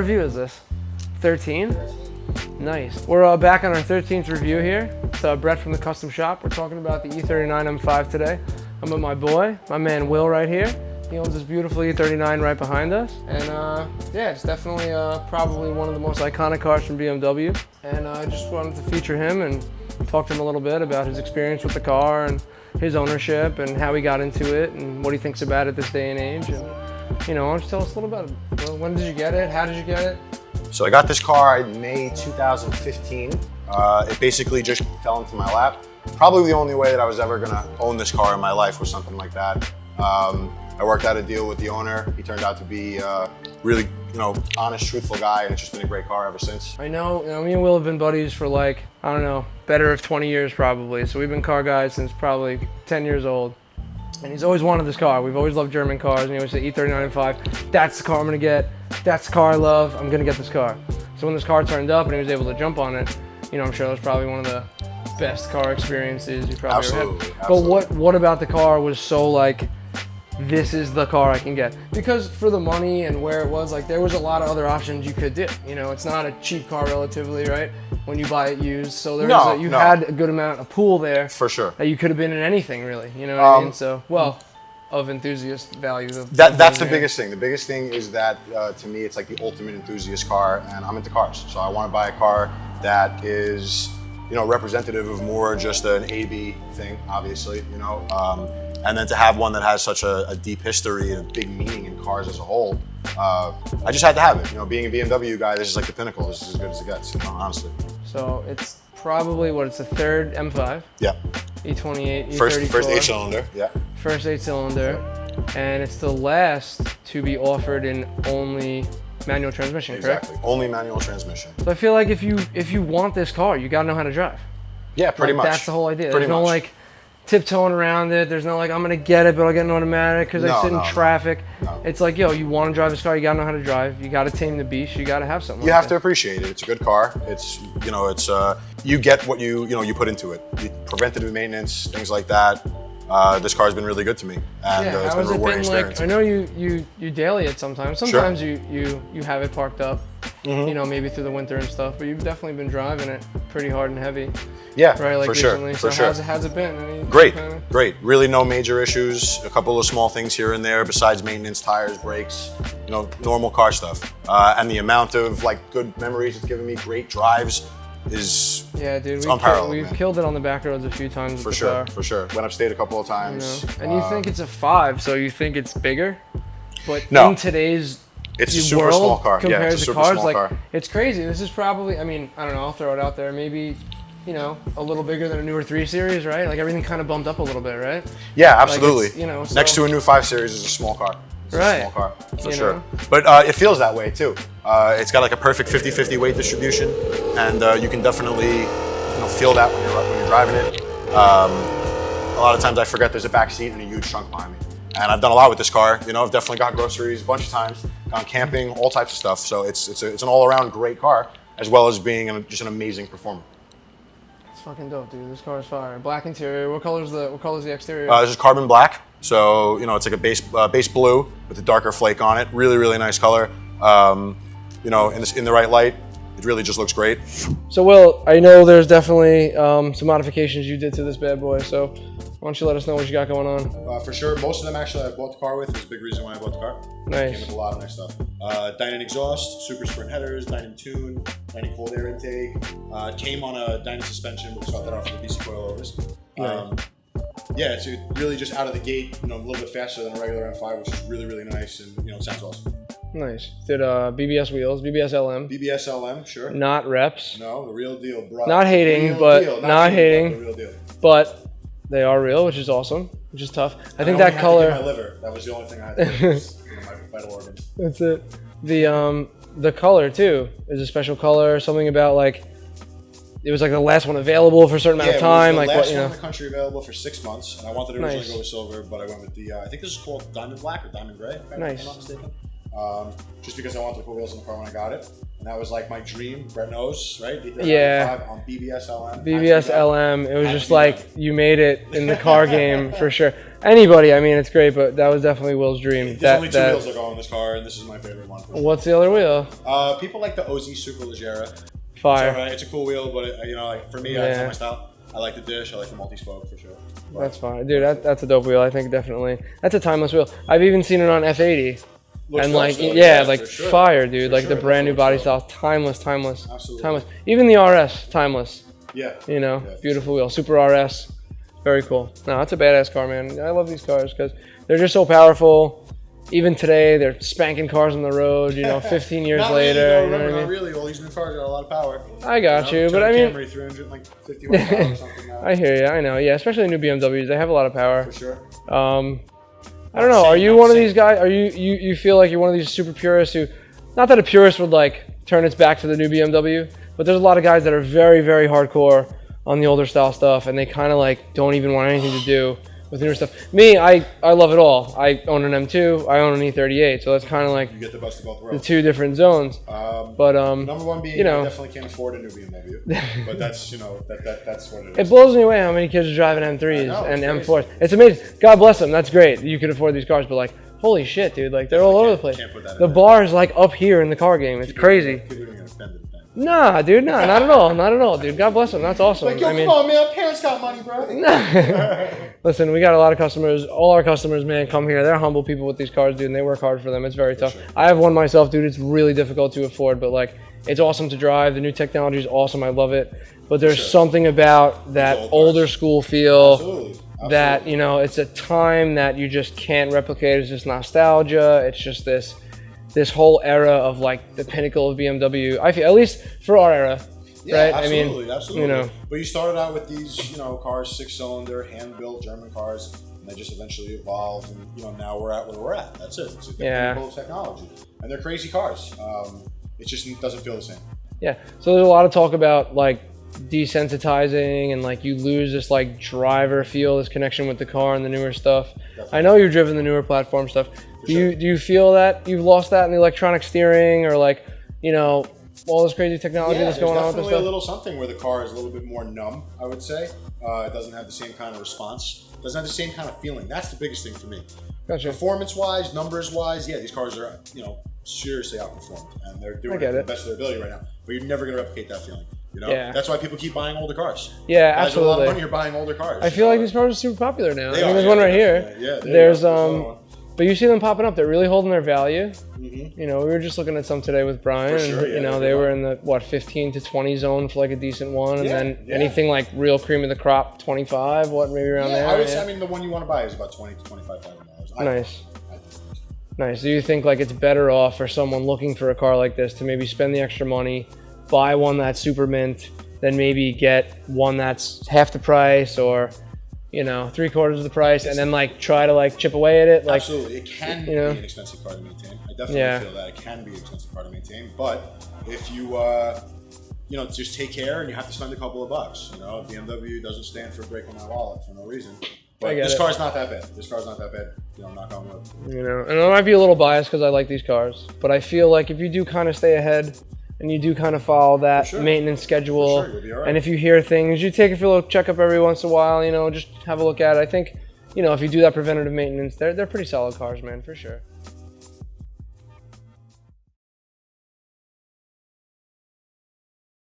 review is this? 13? Nice. We're back on our 13th review here. It's Brett from the Custom Shop. We're talking about the E39 M5 today. I'm with my boy, my man Will right here. He owns this beautiful E39 right behind us. And yeah, it's definitely probably one of the most iconic cars from BMW. And I just wanted to feature him and talk to him a little bit about his experience with the car and his ownership and how he got into it and what he thinks about it this day and age. And, you know, why don't you tell us a little about it? Well, when did you get it? How did you get it? So I got this car in May 2015. It basically just fell into my lap. Probably the only way that I was ever gonna own this car in my life was something like that. I worked out a deal with the owner. He turned out to be a really, honest, truthful guy, and it's just been a great car ever since. I know, me and Will have been buddies for like, I don't know, better of 20 years probably. So we've been car guys since probably 10 years old. And he's always wanted this car. We've always loved German cars, and he always said, E39 M5, that's the car I'm gonna get. That's the car I love, I'm gonna get this car. So when this car turned up and he was able to jump on it, I'm sure that was probably one of the best car experiences you probably ever had. Absolutely. But what about the car was so like, this is the car I can get? Because for the money and where it was, like there was a lot of other options you could do. It's not a cheap car relatively, right? When you buy it used. So you had a good amount of pool there. For sure. That you could have been in anything really, you know what I mean? So, of enthusiast value. That's the biggest thing. The biggest thing is that to me, it's like the ultimate enthusiast car, and I'm into cars. So I want to buy a car that is, representative of more just an AB thing, obviously, and then to have one that has such a deep history and a big meaning in cars as a whole, I just had to have it. Being a BMW guy, this is like the pinnacle. This is as good as it gets, honestly. So it's probably it's the third M5. Yeah. E28, E34. First 8-cylinder, yeah. First 8-cylinder, and it's the last to be offered in only manual transmission, correct? Exactly, only manual transmission. So I feel like if you want this car, you gotta know how to drive. Yeah, pretty much. That's the whole idea. There's no like tiptoeing around it. There's no like, I'm gonna get it, but I'll get an automatic because I sit in traffic. No. It's like, you want to drive this car, you gotta know how to drive. You gotta tame the beast. You gotta have something. You have to appreciate it. It's a good car. It's, you get what you put into it. Preventative maintenance, things like that. This car's been really good to me, and it's been a rewarding experience. I know you daily it sometimes. Sometimes you have it parked up, maybe through the winter and stuff. But you've definitely been driving it pretty hard and heavy. Yeah, right, like for recently. sure. So how's it been? Great. Really no major issues. A couple of small things here and there besides maintenance, tires, brakes, normal car stuff. And the amount of good memories it's given me, great drives, is unparalleled. We've killed it on the back roads a few times. For sure. Went upstate a couple of times. And you think it's a 5, so you think it's bigger, but in today's it's a super small car. Compared it's a to super cars, small car. It's crazy. This is probably, I don't know, I'll throw it out there. Maybe, a little bigger than a newer 3 Series, right? Like everything kind of bumped up a little bit, right? Yeah, absolutely. So, next to a new 5 Series is a small car. It's a small car, for sure. But it feels that way too. It's got like a perfect 50-50 weight distribution, and you can definitely feel that when you're driving it. A lot of times I forget there's a back seat and a huge trunk behind me. And I've done a lot with this car. I've definitely got groceries a bunch of times, gone camping, all types of stuff. So it's an all-around great car, as well as being just an amazing performer. It's fucking dope, dude. This car is fire. Black interior. What color's the exterior? This is carbon black. So it's like a base blue with a darker flake on it. Really, really nice color. In the right light, it really just looks great. So Will, I know there's definitely some modifications you did to this bad boy. So why don't you let us know what you got going on? For sure. Most of them actually I bought the car with. There's a big reason why I bought the car. Nice. It came with a lot of nice stuff. Dynan exhaust, super sprint headers, Dynan tune, Dynan cold air intake. Came on a Dynan suspension, but we got that off of the BC coilovers. Yeah, it's really just out of the gate, a little bit faster than a regular M5, which is really, really nice, and it sounds awesome. Nice. Did BBS wheels, BBS LM. BBS LM, sure. Not reps. No, the real deal, bro. Not hating, but not hating. The real deal. But they are real, which is awesome, which is tough. I think that color. color. My liver. That was the only thing I had to do. My vital organs. That's it. The color too is a special color. Something about it was like the last one available for a certain amount of time. It was the last one in the country available for 6 months, and I wanted to originally go with silver, but I went with the I think this is called Diamond Black or Diamond Gray, if I'm not mistaken. Just because I wanted to put wheels in the car when I got it, and that was like my dream. Brett knows, right? Yeah. On BBS LM. BBS LM. It was just like you made it in the car game for sure. anybody, I mean, it's great, but that was definitely Will's dream. There's only 2 wheels that go on this car, and this is my favorite one. For sure. What's the other wheel? People like the OZ Superleggera. Fire. It's alright. It's a cool wheel, but you know, like for me, it's not my style. I like the dish. I like the multi-spoke for sure. But that's fine, dude. That's a dope wheel. I think definitely that's a timeless wheel. I've even seen it on F80. And like, like sure. Fire, dude. For like the brand new body style, timeless. Absolutely. Timeless. Even the RS, timeless. Yeah. You know, beautiful wheel. Super RS. Very cool. No, that's a badass car, man. I love these cars because they're just so powerful. Even today, they're spanking cars on the road, you know, 15 years later. Really, not really. All these new cars got a lot of power. I got you, but I mean... Camry 351 power or something now. I hear you, I know. Yeah, especially new BMWs. They have a lot of power. For sure. I don't know. Are you one of these guys? Are you feel like you're one of these super purists who... Not that a purist would, like, turn its back to the new BMW, but there's a lot of guys that are very, very hardcore on the older style stuff, and they kind of, like, don't even want anything to do with newer stuff. Me, I love it all. I own an M2. I own an E38. So that's kind of like you get the best of both worlds. The 2 different zones. But number one being, I definitely can't afford a new BMW. But that's that's what it is. It blows me away how many kids are driving M3s and M4s. It's amazing. God bless them. That's great. You can afford these cars, but like, holy shit, dude! Like they're all over the place. The bar is like up here in the car game. It's crazy. Nah, dude, nah, not at all, not at all, dude. God bless them. That's awesome. Like, yo, come on, man. Parents got money, bro. Listen, we got a lot of customers. All our customers, man, come here. They're humble people with these cars, dude, and they work hard for them. It's very tough. Sure. I have one myself, dude. It's really difficult to afford, but like, it's awesome to drive. The new technology is awesome. I love it. But there's something about that older school feel. Absolutely. That, you know, it's a time that you just can't replicate. It's just nostalgia. It's just this whole era of like the pinnacle of BMW. I feel, at least for our era, right? Absolutely, absolutely. You know, but you started out with these, cars, 6-cylinder, hand-built German cars, and they just eventually evolved, and now we're at where we're at. That's it. It's a pinnacle of technology, and they're crazy cars. It just doesn't feel the same. Yeah. So there's a lot of talk about like desensitizing and like you lose this like driver feel, this connection with the car and the newer stuff. Definitely. I know you've driven the newer platform stuff. Do you feel that you've lost that in the electronic steering or like, all this crazy technology that's going on with this stuff? Definitely a little something where the car is a little bit more numb, I would say. It doesn't have the same kind of response. It doesn't have the same kind of feeling. That's the biggest thing for me. Gotcha. Performance-wise, numbers-wise, these cars are, seriously outperformed. And they're doing the best of their ability right now. But you're never going to replicate that feeling. That's why people keep buying older cars. Yeah, guys absolutely. With a lot of money, you're buying older cars. I feel like these cars are super popular now. There's one right here. Yeah, there's but you see them popping up. They're really holding their value. Mm-hmm. We were just looking at some today with Brian, and they were in the 15 to 20 zone for like a decent one, and then anything like real cream of the crop, 25, maybe around there. I mean, the one you want to buy is about $20,000 to $25,000. Nice. Nice. Do you think like it's better off for someone looking for a car like this to maybe spend the extra money, buy one that's super mint, then maybe get one that's half the price or 3/4 of the price, and then like try to like chip away at it? Like, absolutely, it can be an expensive car to maintain. I definitely feel that it can be an expensive car to maintain. But if you just take care and you have to spend a couple of bucks. BMW doesn't stand for breaking my wallet for no reason. But this car's not that bad. This car's not that bad. Knock on wood. And I might be a little biased because I like these cars, but I feel like if you do kind of stay ahead and you do kind of follow that maintenance schedule, and if you hear things, you take a little checkup every once in a while, just have a look at it. I think, if you do that preventative maintenance, they're pretty solid cars, man, for sure.